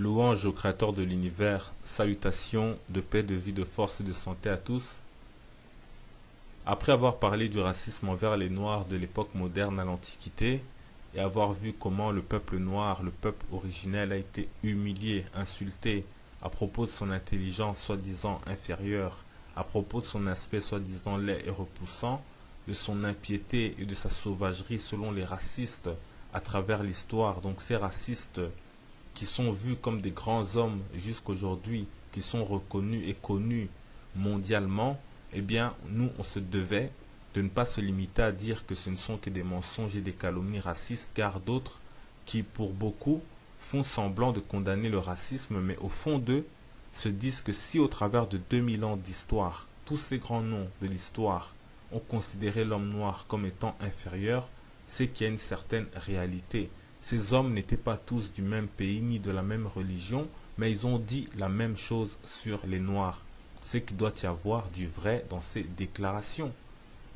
Louange au Créateur de l'univers, salutations de paix, de vie, de force et de santé à tous. Après avoir parlé du racisme envers les Noirs de l'époque moderne à l'Antiquité, et avoir vu comment le peuple noir, le peuple originel, a été humilié, insulté, à propos de son intelligence soi-disant inférieure, à propos de son aspect soi-disant laid et repoussant, de son impiété et de sa sauvagerie selon les racistes à travers l'histoire. Donc ces racistes qui sont vus comme des grands hommes jusqu'aujourd'hui, qui sont reconnus et connus mondialement, eh bien, nous, on se devait de ne pas se limiter à dire que ce ne sont que des mensonges et des calomnies racistes, car d'autres, qui pour beaucoup font semblant de condamner le racisme, mais au fond d'eux, se disent que si au travers de 2000 ans d'histoire, tous ces grands noms de l'histoire ont considéré l'homme noir comme étant inférieur, c'est qu'il y a une certaine réalité. Ces hommes n'étaient pas tous du même pays ni de la même religion, mais ils ont dit la même chose sur les Noirs. C'est qu'il doit y avoir du vrai dans ces déclarations.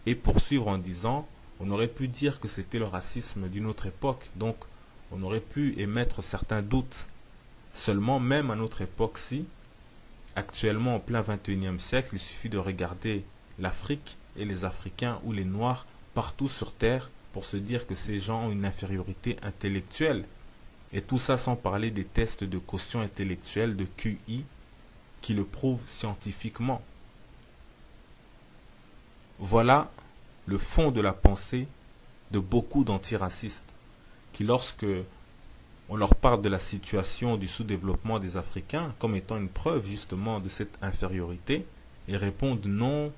Et poursuivre en disant, on aurait pu dire que c'était le racisme d'une autre époque, donc on aurait pu émettre certains doutes. Seulement, même à notre époque-ci, actuellement en plein 21e siècle, il suffit de regarder l'Afrique et les Africains ou les Noirs partout sur Terre pour se dire que ces gens ont une infériorité intellectuelle. Et tout ça sans parler des tests de quotient intellectuel, de QI, qui le prouvent scientifiquement. Voilà le fond de la pensée de beaucoup d'antiracistes, qui lorsque on leur parle de la situation du sous-développement des Africains comme étant une preuve justement de cette infériorité, ils répondent non,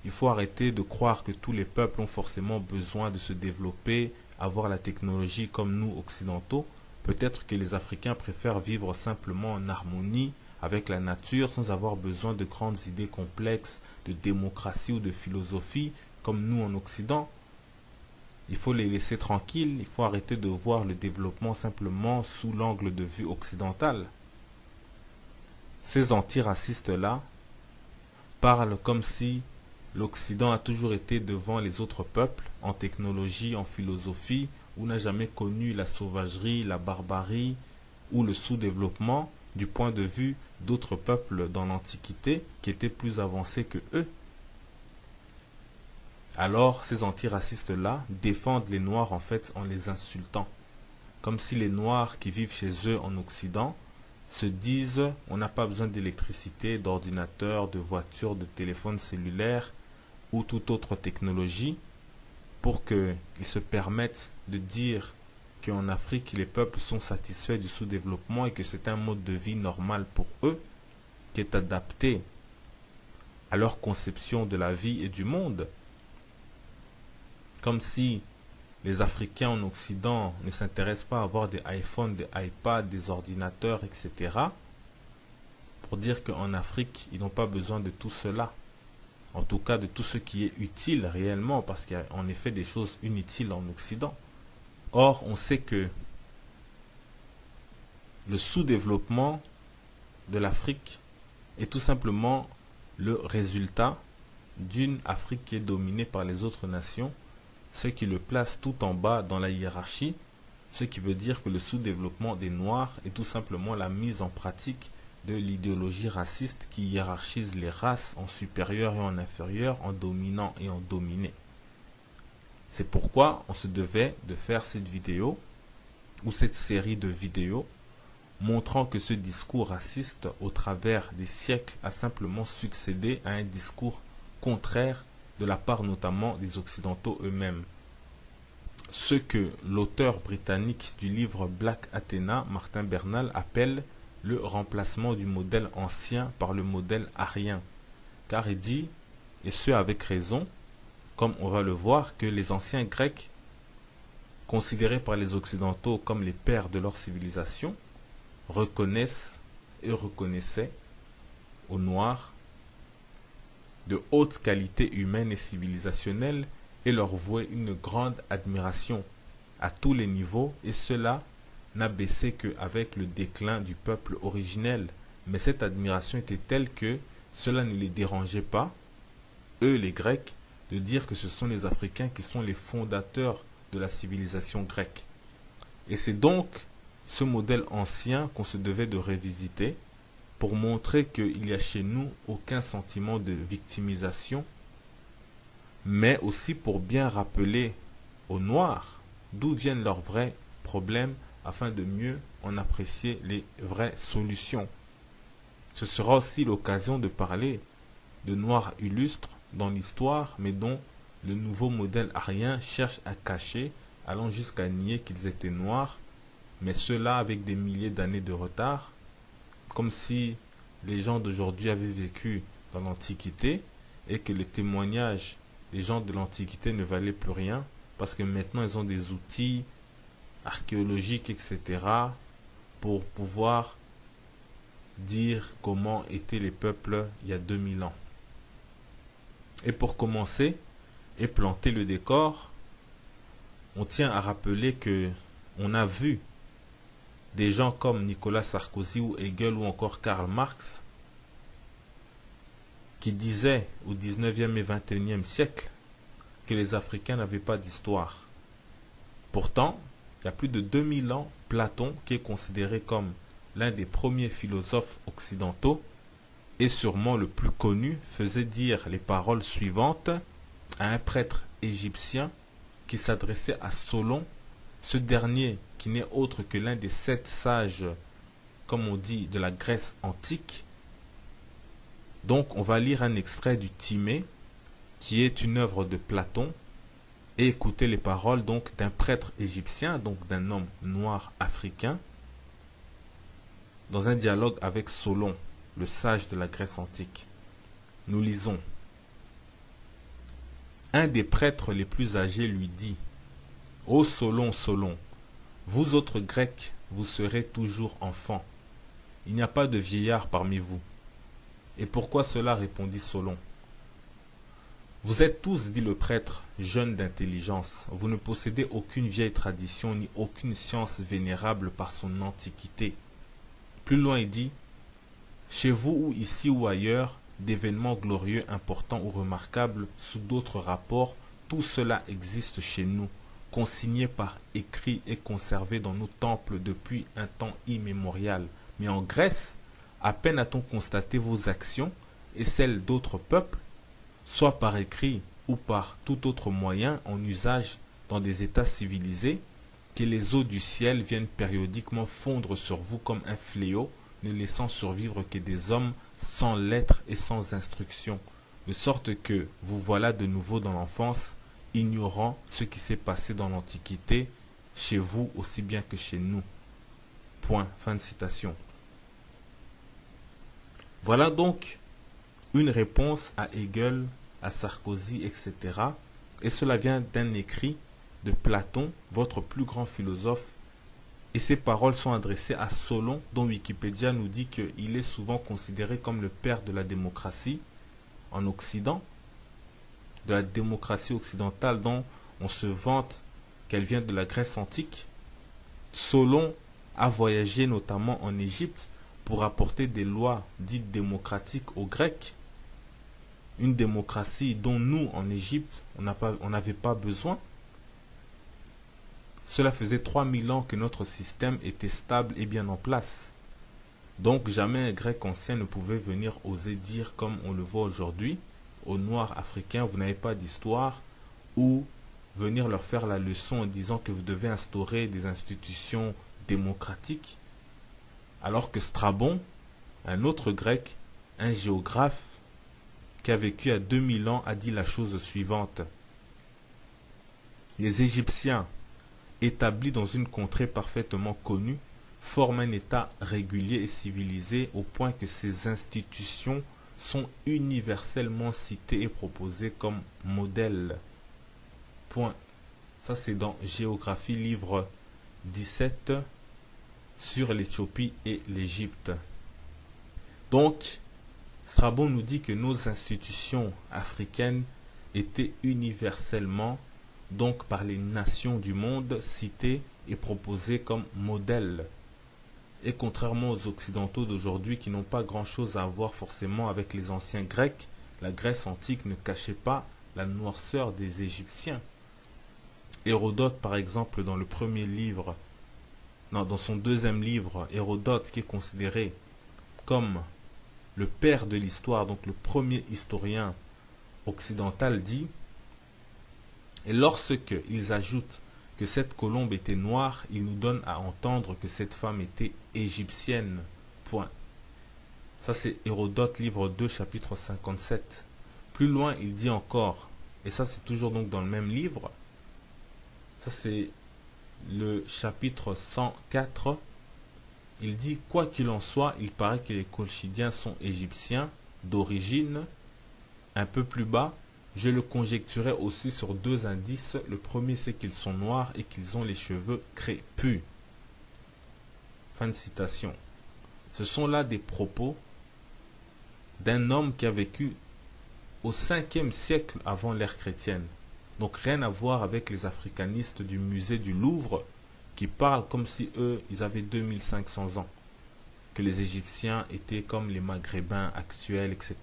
il faut arrêter de croire que tous les peuples ont forcément besoin de se développer, avoir la technologie comme nous occidentaux. Peut-être que les Africains préfèrent vivre simplement en harmonie avec la nature sans avoir besoin de grandes idées complexes, de démocratie ou de philosophie comme nous en Occident. Il faut les laisser tranquilles, il faut arrêter de voir le développement simplement sous l'angle de vue occidental. Ces antiracistes-là parlent comme si l'Occident a toujours été devant les autres peuples, en technologie, en philosophie, ou n'a jamais connu la sauvagerie, la barbarie ou le sous-développement du point de vue d'autres peuples dans l'Antiquité qui étaient plus avancés que eux. Alors, ces antiracistes-là défendent les Noirs en fait en les insultant. Comme si les Noirs qui vivent chez eux en Occident se disent on n'a pas besoin d'électricité, d'ordinateur, de voiture, de téléphone cellulaire ou toute autre technologie pour qu'ils se permettent de dire qu'en Afrique les peuples sont satisfaits du sous-développement et que c'est un mode de vie normal pour eux qui est adapté à leur conception de la vie et du monde. Comme si les Africains en Occident ne s'intéressent pas à avoir des iPhones, des iPads, des ordinateurs, etc. Pour dire qu'en Afrique, ils n'ont pas besoin de tout cela. En tout cas, de tout ce qui est utile réellement, parce qu'il y a en effet des choses inutiles en Occident. Or, on sait que le sous-développement de l'Afrique est tout simplement le résultat d'une Afrique qui est dominée par les autres nations, ce qui le place tout en bas dans la hiérarchie, ce qui veut dire que le sous-développement des Noirs est tout simplement la mise en pratique de l'idéologie raciste qui hiérarchise les races en supérieur et en inférieur, en dominant et en dominé. C'est pourquoi on se devait de faire cette vidéo, ou cette série de vidéos, montrant que ce discours raciste, au travers des siècles, a simplement succédé à un discours contraire de la part notamment des Occidentaux eux-mêmes. Ce que l'auteur britannique du livre Black Athena, Martin Bernal, appelle le remplacement du modèle ancien par le modèle arien. Car il dit, et ce avec raison, comme on va le voir, que les anciens Grecs, considérés par les Occidentaux comme les pères de leur civilisation, reconnaissent et reconnaissaient aux Noirs de haute qualité humaine et civilisationnelle et leur vouaient une grande admiration à tous les niveaux, et cela n'a baissé qu'avec le déclin du peuple originel. Mais cette admiration était telle que cela ne les dérangeait pas, eux les Grecs, de dire que ce sont les Africains qui sont les fondateurs de la civilisation grecque. Et c'est donc ce modèle ancien qu'on se devait de révisiter pour montrer qu'il n'y a chez nous aucun sentiment de victimisation, mais aussi pour bien rappeler aux Noirs d'où viennent leurs vrais problèmes afin de mieux en apprécier les vraies solutions. Ce sera aussi l'occasion de parler de Noirs illustres dans l'histoire, mais dont le nouveau modèle arien cherche à cacher, allant jusqu'à nier qu'ils étaient noirs, mais cela avec des milliers d'années de retard, comme si les gens d'aujourd'hui avaient vécu dans l'Antiquité et que les témoignages des gens de l'Antiquité ne valaient plus rien, parce que maintenant ils ont des outils archéologiques, etc., pour pouvoir dire comment étaient les peuples il y a 2000 ans. Et pour commencer et planter le décor, on tient à rappeler que on a vu des gens comme Nicolas Sarkozy ou Hegel ou encore Karl Marx qui disaient au 19e et 21e siècle que les Africains n'avaient pas d'histoire. Pourtant, il y a plus de 2000 ans, Platon, qui est considéré comme l'un des premiers philosophes occidentaux et sûrement le plus connu, faisait dire les paroles suivantes à un prêtre égyptien qui s'adressait à Solon, ce dernier qui n'est autre que l'un des 7 sages, comme on dit, de la Grèce antique. Donc on va lire un extrait du Timée, qui est une œuvre de Platon, et écouter les paroles donc d'un prêtre égyptien, donc d'un homme noir africain, dans un dialogue avec Solon, le sage de la Grèce antique. Nous lisons. Un des prêtres les plus âgés lui dit : « Ô Solon, Solon, vous autres Grecs, vous serez toujours enfants. Il n'y a pas de vieillard parmi vous. » Et pourquoi cela, répondit Solon. Vous êtes tous, dit le prêtre, jeunes d'intelligence. Vous ne possédez aucune vieille tradition ni aucune science vénérable par son antiquité. Plus loin, il dit : chez vous ou ici ou ailleurs, d'événements glorieux, importants ou remarquables sous d'autres rapports, tout cela existe chez nous, consigné par écrit et conservé dans nos temples depuis un temps immémorial. Mais en Grèce, à peine a-t-on constaté vos actions et celles d'autres peuples, soit par écrit ou par tout autre moyen en usage dans des États civilisés, que les eaux du ciel viennent périodiquement fondre sur vous comme un fléau, ne laissant survivre que des hommes sans lettres et sans instruction, de sorte que vous voilà de nouveau dans l'enfance, ignorant ce qui s'est passé dans l'Antiquité, chez vous aussi bien que chez nous. Point. Fin de citation. Voilà donc une réponse à Hegel, à Sarkozy, etc. Et cela vient d'un écrit de Platon, votre plus grand philosophe. Et ces paroles sont adressées à Solon, dont Wikipédia nous dit qu'il est souvent considéré comme le père de la démocratie en Occident, de la démocratie occidentale dont on se vante qu'elle vient de la Grèce antique. Solon a voyagé notamment en Égypte pour apporter des lois dites démocratiques aux Grecs. Une démocratie dont nous, en Égypte, on n'avait pas besoin. Cela faisait 3000 ans que notre système était stable et bien en place. Donc jamais un Grec ancien ne pouvait venir oser dire, comme on le voit aujourd'hui, aux Noirs africains, vous n'avez pas d'histoire, ou venir leur faire la leçon en disant que vous devez instaurer des institutions démocratiques, alors que Strabon, un autre Grec, un géographe, qui a vécu à 2000 ans, a dit la chose suivante. Les Égyptiens, établis dans une contrée parfaitement connue, forment un État régulier et civilisé au point que ces institutions sont universellement citées et proposées comme modèles. Point. Ça c'est dans Géographie, livre 17, sur l'Éthiopie et l'Égypte. Donc, Strabon nous dit que nos institutions africaines étaient universellement, donc par les nations du monde, citées et proposées comme modèles. Et contrairement aux Occidentaux d'aujourd'hui qui n'ont pas grand-chose à voir forcément avec les anciens Grecs, la Grèce antique ne cachait pas la noirceur des Égyptiens. Hérodote, par exemple, dans le premier livre non, dans son deuxième livre, Hérodote, qui est considéré comme le père de l'histoire, donc le premier historien occidental, dit: et lorsque ils ajoutent que cette colombe était noire, ils nous donnent à entendre que cette femme était égyptienne. Point. Ça, c'est Hérodote, livre 2, chapitre 57. Plus loin, il dit encore, et ça, c'est toujours donc dans le même livre, ça, c'est le chapitre 104. Il dit: quoi qu'il en soit, il paraît que les Colchidiens sont égyptiens d'origine. Un peu plus bas, je le conjecturais aussi sur deux indices. Le premier, c'est qu'ils sont noirs et qu'ils ont les cheveux crépus. Fin de citation. Ce sont là des propos d'un homme qui a vécu au 5e siècle avant l'ère chrétienne. Donc rien à voir avec les africanistes du musée du Louvre qui parlent comme si eux, ils avaient 2500 ans. Que les Égyptiens étaient comme les Maghrébins actuels, etc.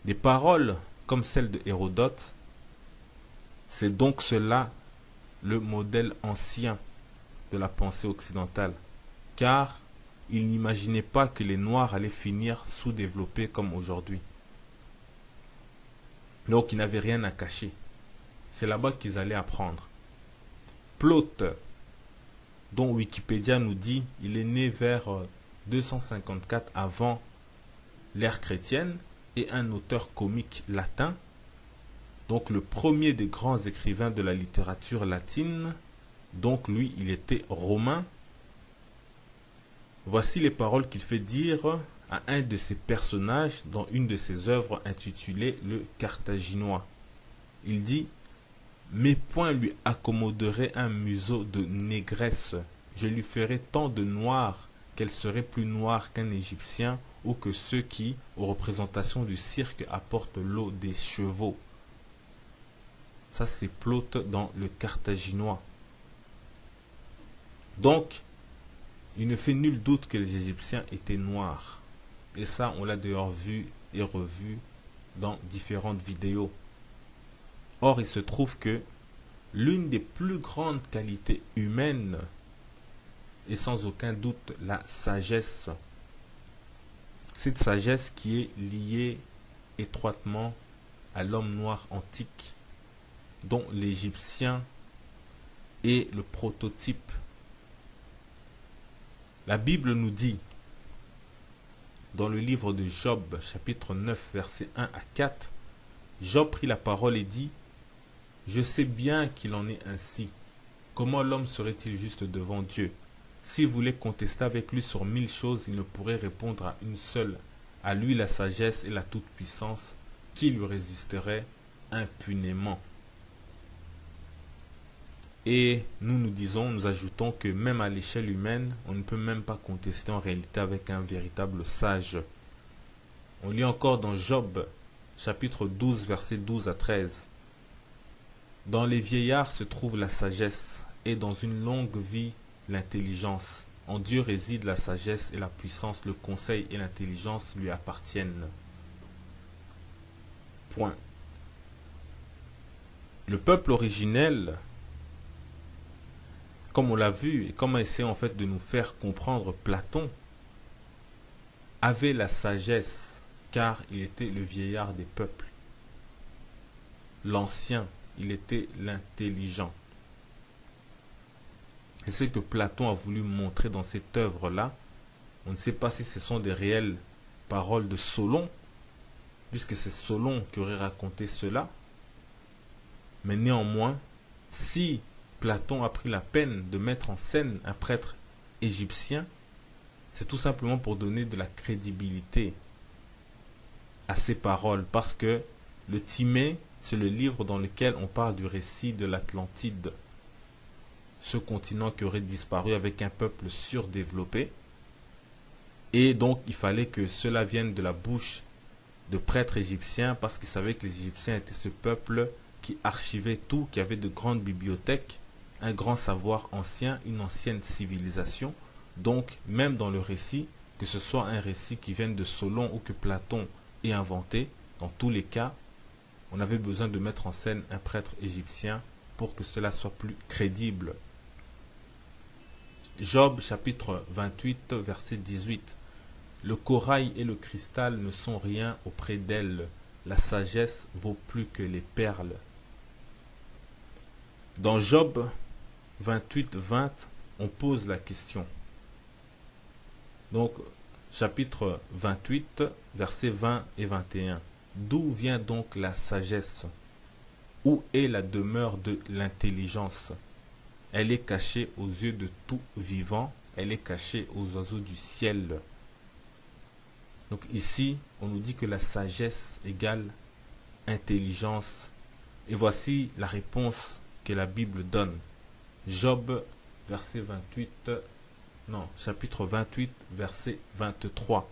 Des paroles comme celle de Hérodote, c'est donc cela le modèle ancien de la pensée occidentale. Car il n'imaginait pas que les Noirs allaient finir sous-développés comme aujourd'hui. Donc ils n'avaient rien à cacher. C'est là-bas qu'ils allaient apprendre. Plaute, dont Wikipédia nous dit il est né vers 254 avant l'ère chrétienne, et un auteur comique latin, donc le premier des grands écrivains de la littérature latine. Donc lui, il était romain. Voici les paroles qu'il fait dire à un de ses personnages dans une de ses œuvres intitulée Le Carthaginois. Il dit: mes poings lui accommoderaient un museau de négresse. Je lui ferais tant de noir qu'elle serait plus noire qu'un Égyptien ou que ceux qui, aux représentations du cirque, apportent l'eau des chevaux. Ça, c'est Plaute dans Le Carthaginois. Donc, il ne fait nul doute que les Égyptiens étaient noirs. Et ça, on l'a d'ailleurs vu et revu dans différentes vidéos. Or, il se trouve que l'une des plus grandes qualités humaines est sans aucun doute la sagesse. Cette sagesse qui est liée étroitement à l'homme noir antique, dont l'Égyptien est le prototype. La Bible nous dit, dans le livre de Job, chapitre 9, versets 1 à 4, Job prit la parole et dit: je sais bien qu'il en est ainsi. Comment l'homme serait-il juste devant Dieu? S'il voulait contester avec lui sur 1000 choses, il ne pourrait répondre à une seule. À lui la sagesse et la toute-puissance, qui lui résisterait impunément. Et nous disons, nous ajoutons que même à l'échelle humaine, on ne peut même pas contester en réalité avec un véritable sage. On lit encore dans Job, chapitre 12, versets 12 à 13. Dans les vieillards se trouve la sagesse, et dans une longue vie l'intelligence. En Dieu réside la sagesse et la puissance, le conseil et l'intelligence lui appartiennent. Point. Le peuple originel, comme on l'a vu et comme a essayé en fait de nous faire comprendre Platon, avait la sagesse car il était le vieillard des peuples. L'ancien, il était l'intelligent. Et ce que Platon a voulu montrer dans cette œuvre-là, on ne sait pas si ce sont des réelles paroles de Solon, puisque c'est Solon qui aurait raconté cela. Mais néanmoins, si Platon a pris la peine de mettre en scène un prêtre égyptien, c'est tout simplement pour donner de la crédibilité à ces paroles, parce que le Timée, c'est le livre dans lequel on parle du récit de l'Atlantide, ce continent qui aurait disparu avec un peuple surdéveloppé. Et donc il fallait que cela vienne de la bouche de prêtres égyptiens, parce qu'ils savaient que les Égyptiens étaient ce peuple qui archivait tout, qui avait de grandes bibliothèques, un grand savoir ancien, une ancienne civilisation. Donc même dans le récit, que ce soit un récit qui vienne de Solon ou que Platon ait inventé, dans tous les cas, on avait besoin de mettre en scène un prêtre égyptien pour que cela soit plus crédible. Job chapitre 28 verset 18. Le corail et le cristal ne sont rien auprès d'elle. La sagesse vaut plus que les perles. Dans Job 28, 20, on pose la question. Donc, chapitre 28, versets 20 et 21. D'où vient donc la sagesse? Où est la demeure de l'intelligence? Elle est cachée aux yeux de tout vivant, elle est cachée aux oiseaux du ciel. Donc ici, on nous dit que la sagesse égale intelligence. Et voici la réponse que la Bible donne. Job, chapitre 28, verset 23.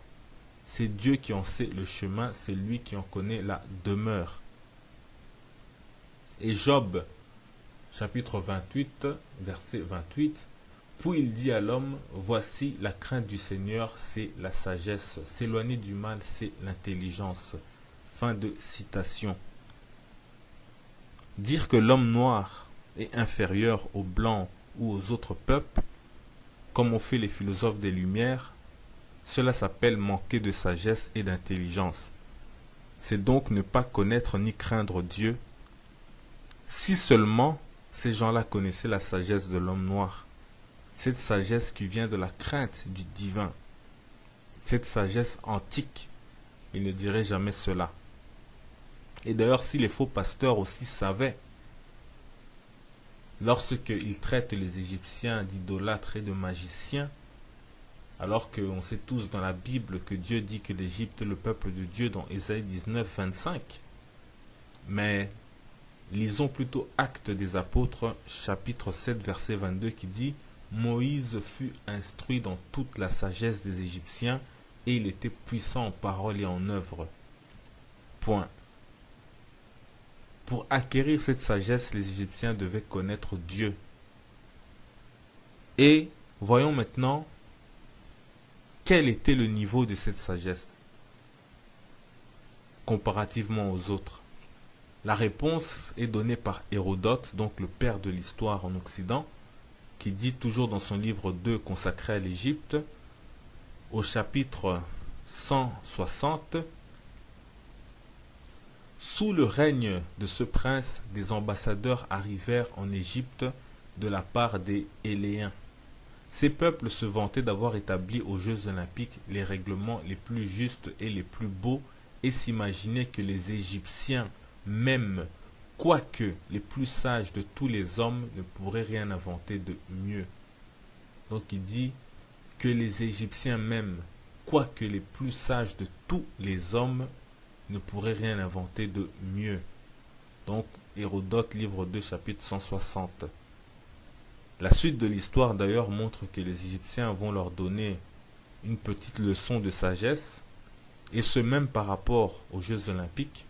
C'est Dieu qui en sait le chemin, c'est lui qui en connaît la demeure. Et Job, chapitre 28, verset 28. Puis il dit à l'homme, voici la crainte du Seigneur, c'est la sagesse. S'éloigner du mal, c'est l'intelligence. Fin de citation. Dire que l'homme noir est inférieur aux blancs ou aux autres peuples, comme ont fait les philosophes des Lumières, cela s'appelle manquer de sagesse et d'intelligence. C'est donc ne pas connaître ni craindre Dieu. Si seulement ces gens-là connaissaient la sagesse de l'homme noir, cette sagesse qui vient de la crainte du divin, cette sagesse antique, ils ne diraient jamais cela. Et d'ailleurs, si les faux pasteurs aussi savaient, lorsqu'ils traitent les Égyptiens d'idolâtres et de magiciens, alors qu'on sait tous dans la Bible que Dieu dit que l'Égypte est le peuple de Dieu dans Ésaïe 19, 25. Mais lisons plutôt Actes des Apôtres, chapitre 7, verset 22, qui dit « Moïse fut instruit dans toute la sagesse des Égyptiens, et il était puissant en parole et en œuvre. » Point. Pour acquérir cette sagesse, les Égyptiens devaient connaître Dieu. Et voyons maintenant quel était le niveau de cette sagesse comparativement aux autres. La réponse est donnée par Hérodote, donc le père de l'histoire en Occident, qui dit toujours dans son livre 2 consacré à l'Égypte, au chapitre 160, « Sous le règne de ce prince, des ambassadeurs arrivèrent en Égypte de la part des Éléens. Ces peuples se vantaient d'avoir établi aux Jeux olympiques les règlements les plus justes et les plus beaux et s'imaginaient que les Égyptiens, même quoique les plus sages de tous les hommes, ne pourraient rien inventer de mieux. » Donc il dit que les Égyptiens même, quoique les plus sages de tous les hommes, ne pourraient rien inventer de mieux. Donc Hérodote, livre 2, chapitre 160. La suite de l'histoire d'ailleurs montre que les Égyptiens vont leur donner une petite leçon de sagesse, et ce même par rapport aux Jeux olympiques.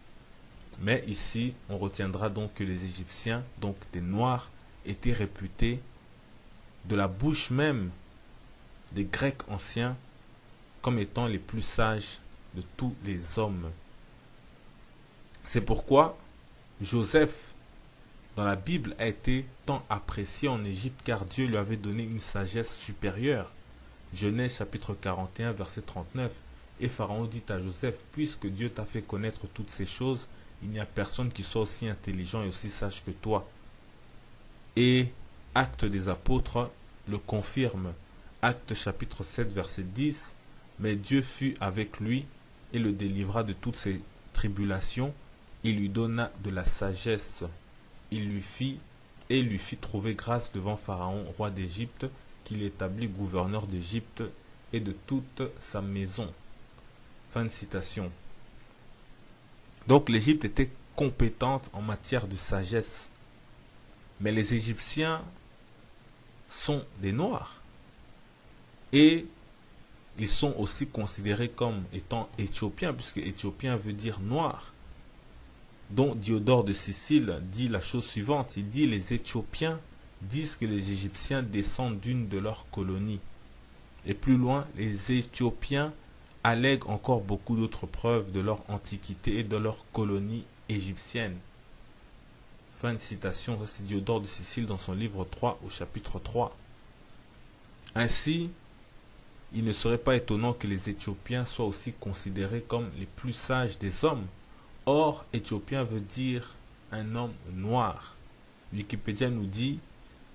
Mais ici, on retiendra donc que les Égyptiens, donc des Noirs, étaient réputés de la bouche même des Grecs anciens comme étant les plus sages de tous les hommes. C'est pourquoi Joseph, dans la Bible, a été tant apprécié en Égypte car Dieu lui avait donné une sagesse supérieure. Genèse chapitre 41, verset 39. Et Pharaon dit à Joseph, puisque Dieu t'a fait connaître toutes ces choses, il n'y a personne qui soit aussi intelligent et aussi sage que toi. Et Actes des Apôtres le confirme. Actes chapitre 7, verset 10. Mais Dieu fut avec lui et le délivra de toutes ses tribulations. Il lui donna de la sagesse. Il lui fit trouver grâce devant Pharaon, roi d'Égypte, qu'il établit gouverneur d'Égypte et de toute sa maison. Fin de citation. Donc l'Égypte était compétente en matière de sagesse. Mais les Égyptiens sont des Noirs. Et ils sont aussi considérés comme étant éthiopiens, puisque éthiopien veut dire noir. Dont Diodore de Sicile dit la chose suivante. Il dit les Éthiopiens disent que les Égyptiens descendent d'une de leurs colonies. Et plus loin, les Éthiopiens allèguent encore beaucoup d'autres preuves de leur antiquité et de leur colonie égyptienne. Fin de citation, c'est Diodore de Sicile dans son livre 3 au chapitre 3. Ainsi, il ne serait pas étonnant que les Éthiopiens soient aussi considérés comme les plus sages des hommes. Or, Éthiopien veut dire un homme noir. Wikipédia nous dit,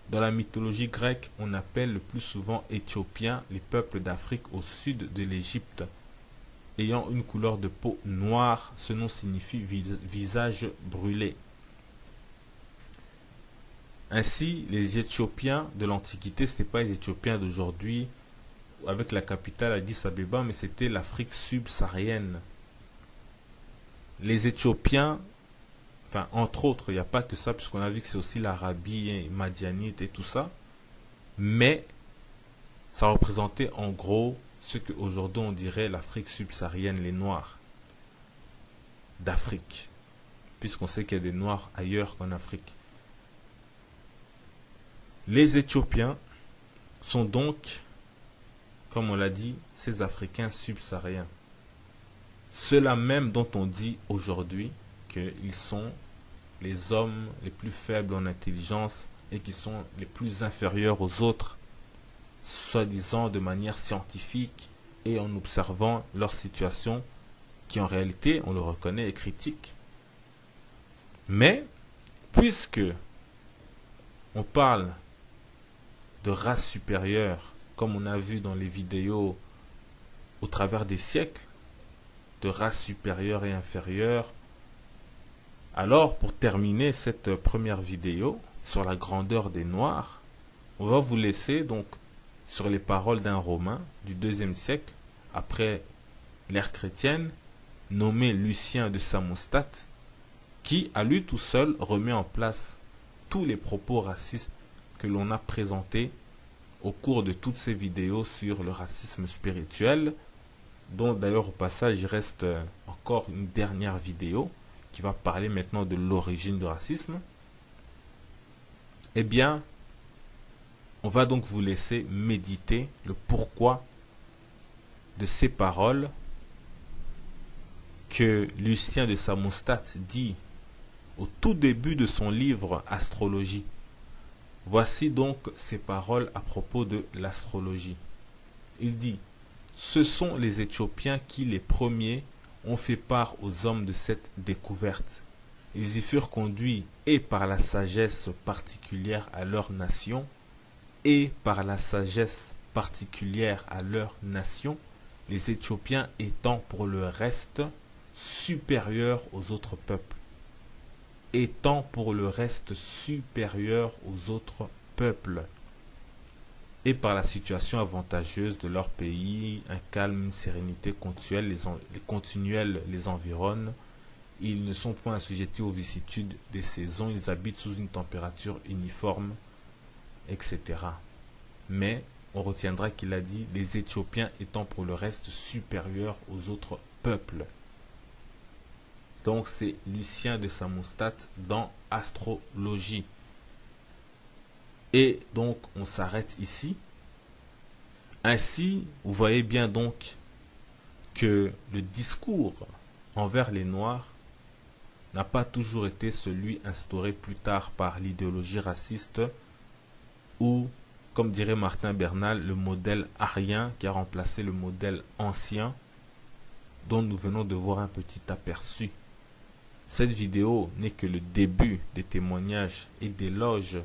dans la mythologie grecque, on appelle le plus souvent Éthiopiens les peuples d'Afrique au sud de l'Égypte. Ayant une couleur de peau noire, ce nom signifie visage brûlé. Ainsi, les Éthiopiens de l'Antiquité, ce n'étaient pas les Éthiopiens d'aujourd'hui, avec la capitale Addis Abeba, mais c'était l'Afrique subsaharienne. Les Éthiopiens, enfin, entre autres, il n'y a pas que ça, puisqu'on a vu que c'est aussi l'Arabie madianite et tout ça, mais ça représentait en gros ce qu'aujourd'hui on dirait l'Afrique subsaharienne, les Noirs d'Afrique, puisqu'on sait qu'il y a des Noirs ailleurs qu'en Afrique. Les Éthiopiens sont donc, comme on l'a dit, ces Africains subsahariens. Ceux-là même dont on dit aujourd'hui qu'ils sont les hommes les plus faibles en intelligence et qui sont les plus inférieurs aux autres, soi-disant de manière scientifique et en observant leur situation qui en réalité, on le reconnaît, est critique. Mais, puisque on parle de race supérieure, comme on a vu dans les vidéos au travers des siècles, de race supérieure et inférieure, alors pour terminer cette première vidéo sur la grandeur des Noirs, on va vous laisser donc sur les paroles d'un Romain du IIe siècle, après l'ère chrétienne, nommé Lucien de Samostate, qui, à lui tout seul, remet en place tous les propos racistes que l'on a présentés au cours de toutes ces vidéos sur le racisme spirituel, dont d'ailleurs au passage il reste encore une dernière vidéo qui va parler maintenant de l'origine du racisme. Eh bien, on va donc vous laisser méditer le pourquoi de ces paroles que Lucien de Samostate dit au tout début de son livre Astrologie. Voici donc ces paroles à propos de l'astrologie. Il dit: ce sont les Éthiopiens qui, les premiers, ont fait part aux hommes de cette découverte. Ils y furent conduits et par la sagesse particulière à leur nation, et par la sagesse particulière à leur nation, les Éthiopiens étant pour le reste supérieurs aux autres peuples. Étant pour le reste supérieurs aux autres peuples. Et par la situation avantageuse de leur pays, un calme, une sérénité continuelle les environnent. Ils ne sont point assujettis aux vicissitudes des saisons, ils habitent sous une température uniforme, etc. Mais on retiendra qu'il a dit les Éthiopiens étant pour le reste supérieurs aux autres peuples. Donc c'est Lucien de Samostate dans Astrologie. Et donc on s'arrête ici. Ainsi, vous voyez bien donc que le discours envers les Noirs n'a pas toujours été celui instauré plus tard par l'idéologie raciste ou, comme dirait Martin Bernal, le modèle arien qui a remplacé le modèle ancien dont nous venons de voir un petit aperçu. Cette vidéo n'est que le début des témoignages et d'éloges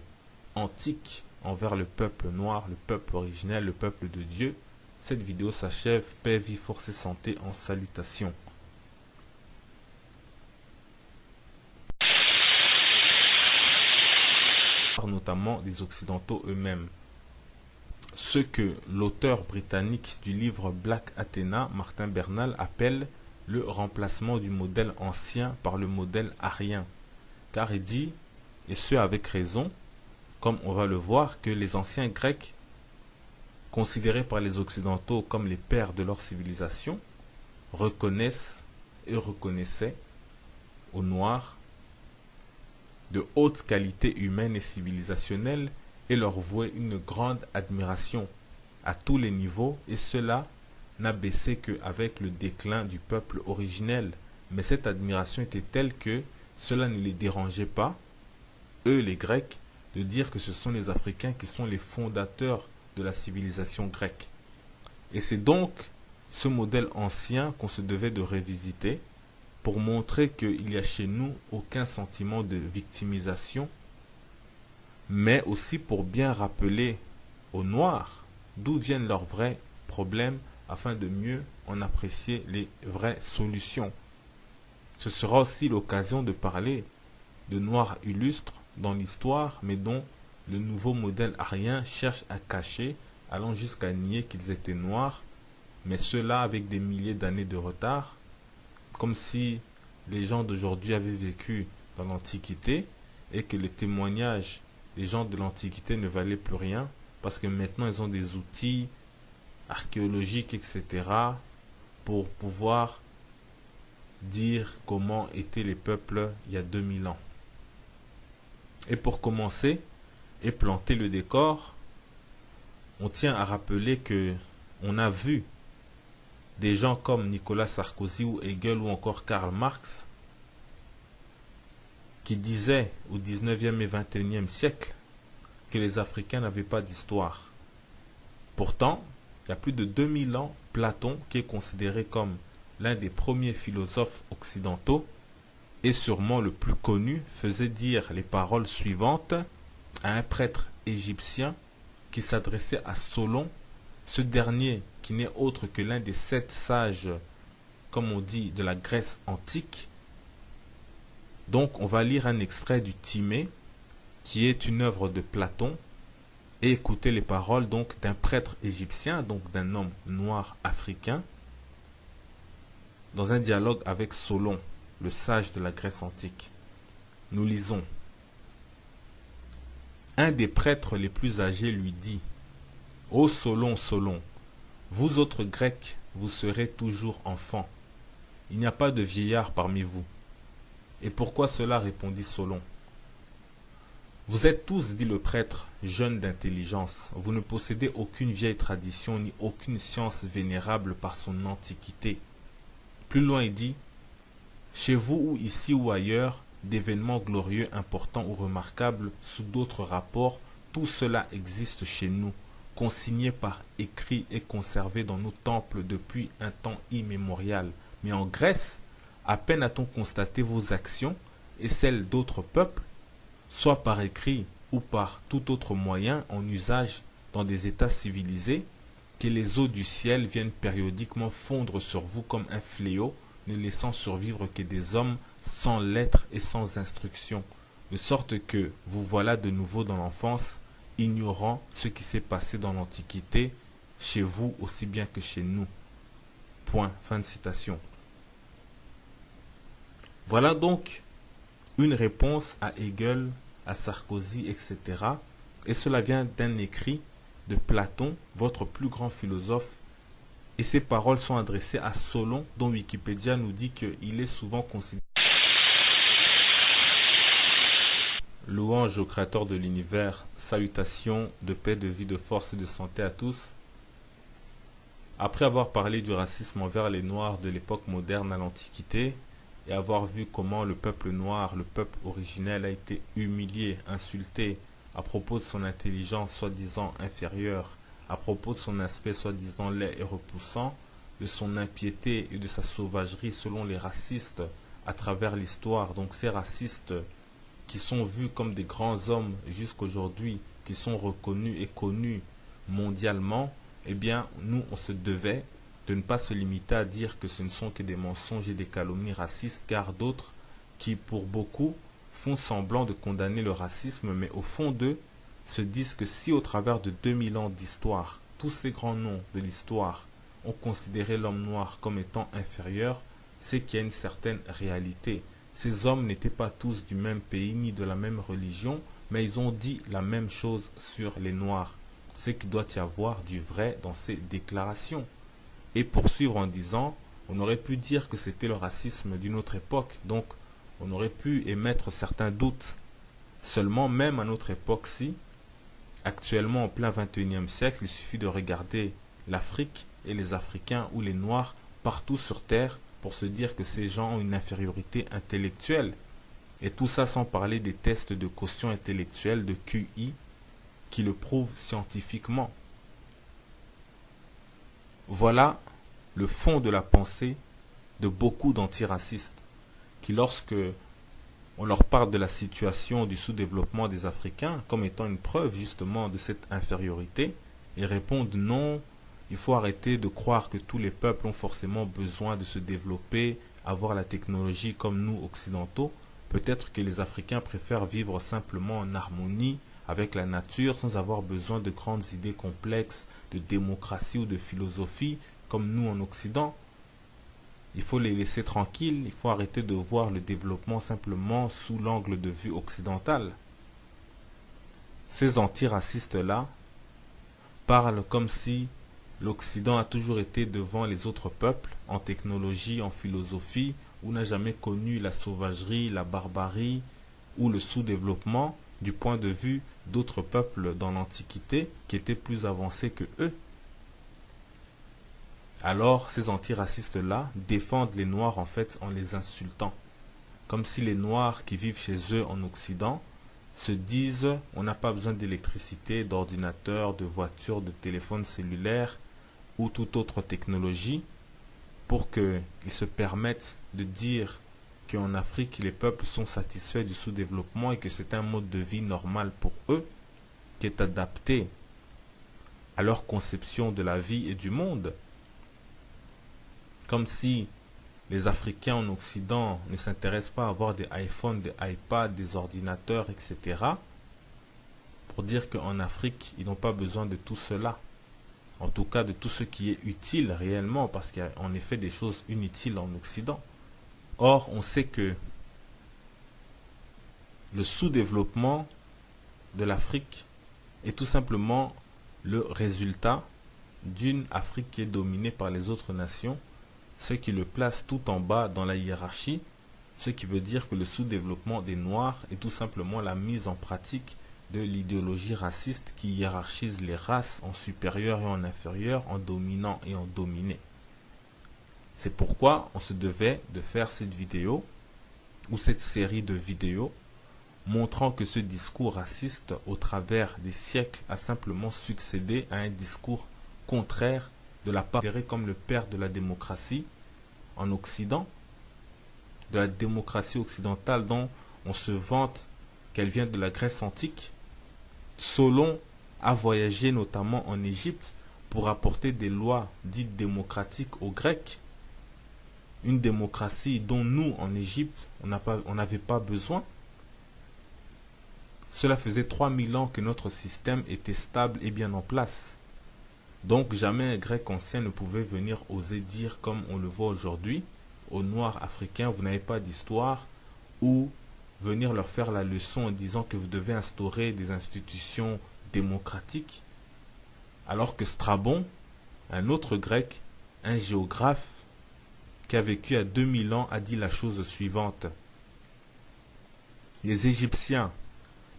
antiques envers le peuple noir, le peuple originel, le peuple de Dieu. Cette vidéo s'achève. Paix, vie, force et santé en salutation. Notamment des Occidentaux eux-mêmes. Ce que l'auteur britannique du livre Black Athena, Martin Bernal, appelle le remplacement du modèle ancien par le modèle arien. Car il dit, et ce avec raison, comme on va le voir, que les anciens Grecs, considérés par les Occidentaux comme les pères de leur civilisation, reconnaissent et reconnaissaient aux Noirs de haute qualité humaine et civilisationnelle et leur vouaient une grande admiration à tous les niveaux, et cela n'a baissé qu'avec le déclin du peuple originel. Mais cette admiration était telle que cela ne les dérangeait pas, eux les Grecs, de dire que ce sont les Africains qui sont les fondateurs de la civilisation grecque. Et c'est donc ce modèle ancien qu'on se devait de révisiter pour montrer qu'il n'y a chez nous aucun sentiment de victimisation, mais aussi pour bien rappeler aux Noirs d'où viennent leurs vrais problèmes afin de mieux en apprécier les vraies solutions. Ce sera aussi l'occasion de parler de Noirs illustres dans l'histoire, mais dont le nouveau modèle arien cherche à cacher, allant jusqu'à nier qu'ils étaient noirs, mais cela avec des milliers d'années de retard, comme si les gens d'aujourd'hui avaient vécu dans l'Antiquité et que les témoignages des gens de l'Antiquité ne valaient plus rien, parce que maintenant ils ont des outils archéologiques, etc., pour pouvoir dire comment étaient les peuples il y a 2000 ans. Et pour commencer et planter le décor, on tient à rappeler que on a vu des gens comme Nicolas Sarkozy ou Hegel ou encore Karl Marx qui disaient au 19e et 21e siècle que les Africains n'avaient pas d'histoire. Pourtant, il y a plus de 2000 ans, Platon, qui est considéré comme l'un des premiers philosophes occidentaux et sûrement le plus connu, faisait dire les paroles suivantes à un prêtre égyptien qui s'adressait à Solon, ce dernier qui n'est autre que l'un des 7 sages, comme on dit, de la Grèce antique. Donc on va lire un extrait du Timée, qui est une œuvre de Platon, et écouter les paroles donc d'un prêtre égyptien, donc d'un homme noir africain, dans un dialogue avec Solon, le sage de la Grèce antique. Nous lisons. Un des prêtres les plus âgés lui dit : « Ô Solon, Solon, vous autres Grecs, vous serez toujours enfants. Il n'y a pas de vieillard parmi vous. » Et pourquoi cela, répondit Solon. Vous êtes tous, dit le prêtre, jeunes d'intelligence. Vous ne possédez aucune vieille tradition ni aucune science vénérable par son antiquité. Plus loin, il dit : chez vous ou ici ou ailleurs, d'événements glorieux, importants ou remarquables, sous d'autres rapports, tout cela existe chez nous, consigné par écrit et conservé dans nos temples depuis un temps immémorial. Mais en Grèce, à peine a-t-on constaté vos actions et celles d'autres peuples, soit par écrit ou par tout autre moyen en usage dans des États civilisés, que les eaux du ciel viennent périodiquement fondre sur vous comme un fléau, ne laissant survivre que des hommes sans lettres et sans instruction, de sorte que vous voilà de nouveau dans l'enfance, ignorant ce qui s'est passé dans l'Antiquité, chez vous aussi bien que chez nous. Point. Fin de citation. Voilà donc une réponse à Hegel, à Sarkozy, etc. Et cela vient d'un écrit de Platon, votre plus grand philosophe. Et ces paroles sont adressées à Solon, dont Wikipédia nous dit qu'il est souvent considéré. Louange au Créateur de l'univers, salutations de paix, de vie, de force et de santé à tous. Après avoir parlé du racisme envers les Noirs de l'époque moderne à l'Antiquité, et avoir vu comment le peuple noir, le peuple originel, a été humilié, insulté à propos de son intelligence soi-disant inférieure, à propos de son aspect soi-disant laid et repoussant, de son impiété et de sa sauvagerie selon les racistes à travers l'histoire. Donc ces racistes qui sont vus comme des grands hommes jusqu'aujourd'hui, qui sont reconnus et connus mondialement, eh bien nous on se devait de ne pas se limiter à dire que ce ne sont que des mensonges et des calomnies racistes, car d'autres qui, pour beaucoup, font semblant de condamner le racisme, mais au fond d'eux, se disent que si au travers de 2000 ans d'histoire, tous ces grands noms de l'histoire ont considéré l'homme noir comme étant inférieur, c'est qu'il y a une certaine réalité. Ces hommes n'étaient pas tous du même pays ni de la même religion, mais ils ont dit la même chose sur les noirs. C'est qu'il doit y avoir du vrai dans ces déclarations. Et poursuivre en disant, on aurait pu dire que c'était le racisme d'une autre époque, donc on aurait pu émettre certains doutes. Seulement, même à notre époque-ci, actuellement en plein 21e siècle, il suffit de regarder l'Afrique et les Africains ou les Noirs partout sur Terre pour se dire que ces gens ont une infériorité intellectuelle. Et tout ça sans parler des tests de quotient intellectuel de QI qui le prouvent scientifiquement. Voilà le fond de la pensée de beaucoup d'antiracistes qui, lorsque on leur parle de la situation du sous-développement des Africains comme étant une preuve justement de cette infériorité, ils répondent non, il faut arrêter de croire que tous les peuples ont forcément besoin de se développer, avoir la technologie comme nous occidentaux. Peut-être que les Africains préfèrent vivre simplement en harmonie avec la nature sans avoir besoin de grandes idées complexes de démocratie ou de philosophie comme nous en Occident. Il faut les laisser tranquilles, il faut arrêter de voir le développement simplement sous l'angle de vue occidental. Ces antiracistes-là parlent comme si l'Occident a toujours été devant les autres peuples, en technologie, en philosophie, ou n'a jamais connu la sauvagerie, la barbarie ou le sous-développement du point de vue d'autres peuples dans l'Antiquité qui étaient plus avancés que eux. Alors, ces antiracistes-là défendent les Noirs en fait en les insultant. Comme si les Noirs qui vivent chez eux en Occident se disent on n'a pas besoin d'électricité, d'ordinateur, de voiture, de téléphone cellulaire ou toute autre technologie pour qu'ils se permettent de dire qu'en Afrique les peuples sont satisfaits du sous-développement et que c'est un mode de vie normal pour eux qui est adapté à leur conception de la vie et du monde. Comme si les Africains en Occident ne s'intéressent pas à avoir des iPhones, des iPads, des ordinateurs, etc. Pour dire qu'en Afrique, ils n'ont pas besoin de tout cela. En tout cas, de tout ce qui est utile réellement, parce qu'il y a en effet des choses inutiles en Occident. Or, on sait que le sous-développement de l'Afrique est tout simplement le résultat d'une Afrique qui est dominée par les autres nations, ce qui le place tout en bas dans la hiérarchie, ce qui veut dire que le sous-développement des Noirs est tout simplement la mise en pratique de l'idéologie raciste qui hiérarchise les races en supérieur et en inférieur, en dominant et en dominé. C'est pourquoi on se devait de faire cette vidéo, ou cette série de vidéos, montrant que ce discours raciste, au travers des siècles, a simplement succédé à un discours contraire de la part considéré comme le père de la démocratie en Occident, de la démocratie occidentale dont on se vante qu'elle vient de la Grèce antique. Solon a voyagé notamment en Égypte pour apporter des lois dites démocratiques aux Grecs, une démocratie dont nous, en Égypte, on n'avait pas besoin. Cela faisait 3000 ans que notre système était stable et bien en place. Donc jamais un Grec ancien ne pouvait venir oser dire, comme on le voit aujourd'hui, aux Noirs africains, vous n'avez pas d'histoire, ou venir leur faire la leçon en disant que vous devez instaurer des institutions démocratiques, alors que Strabon, un autre Grec, un géographe, qui a vécu à 2000 ans, a dit la chose suivante. Les Égyptiens,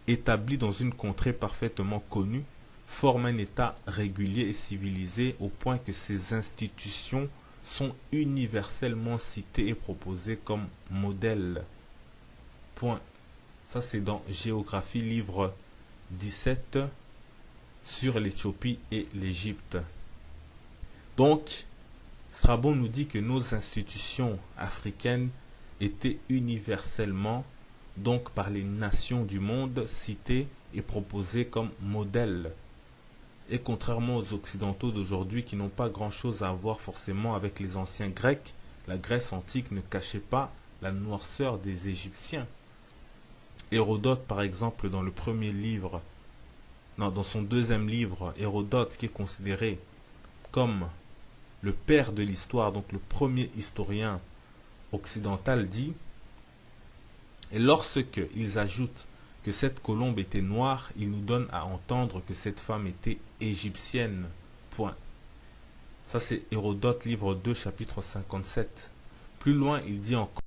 établis dans une contrée parfaitement connue, forment un État régulier et civilisé au point que ces institutions sont universellement citées et proposées comme modèles. Point. Ça c'est dans Géographie, livre 17, sur l'Éthiopie et l'Égypte. Donc, Strabon nous dit que nos institutions africaines étaient universellement, donc par les nations du monde, citées et proposées comme modèles. Et contrairement aux Occidentaux d'aujourd'hui qui n'ont pas grand-chose à voir forcément avec les anciens Grecs, la Grèce antique ne cachait pas la noirceur des Égyptiens. Hérodote, par exemple, dans son deuxième livre, Hérodote, qui est considéré comme le père de l'histoire, donc le premier historien occidental, dit, et lorsque ils ajoutent que cette colombe était noire, il nous donne à entendre que cette femme était égyptienne. Point. Ça c'est Hérodote, livre 2, chapitre 57. Plus loin, il dit encore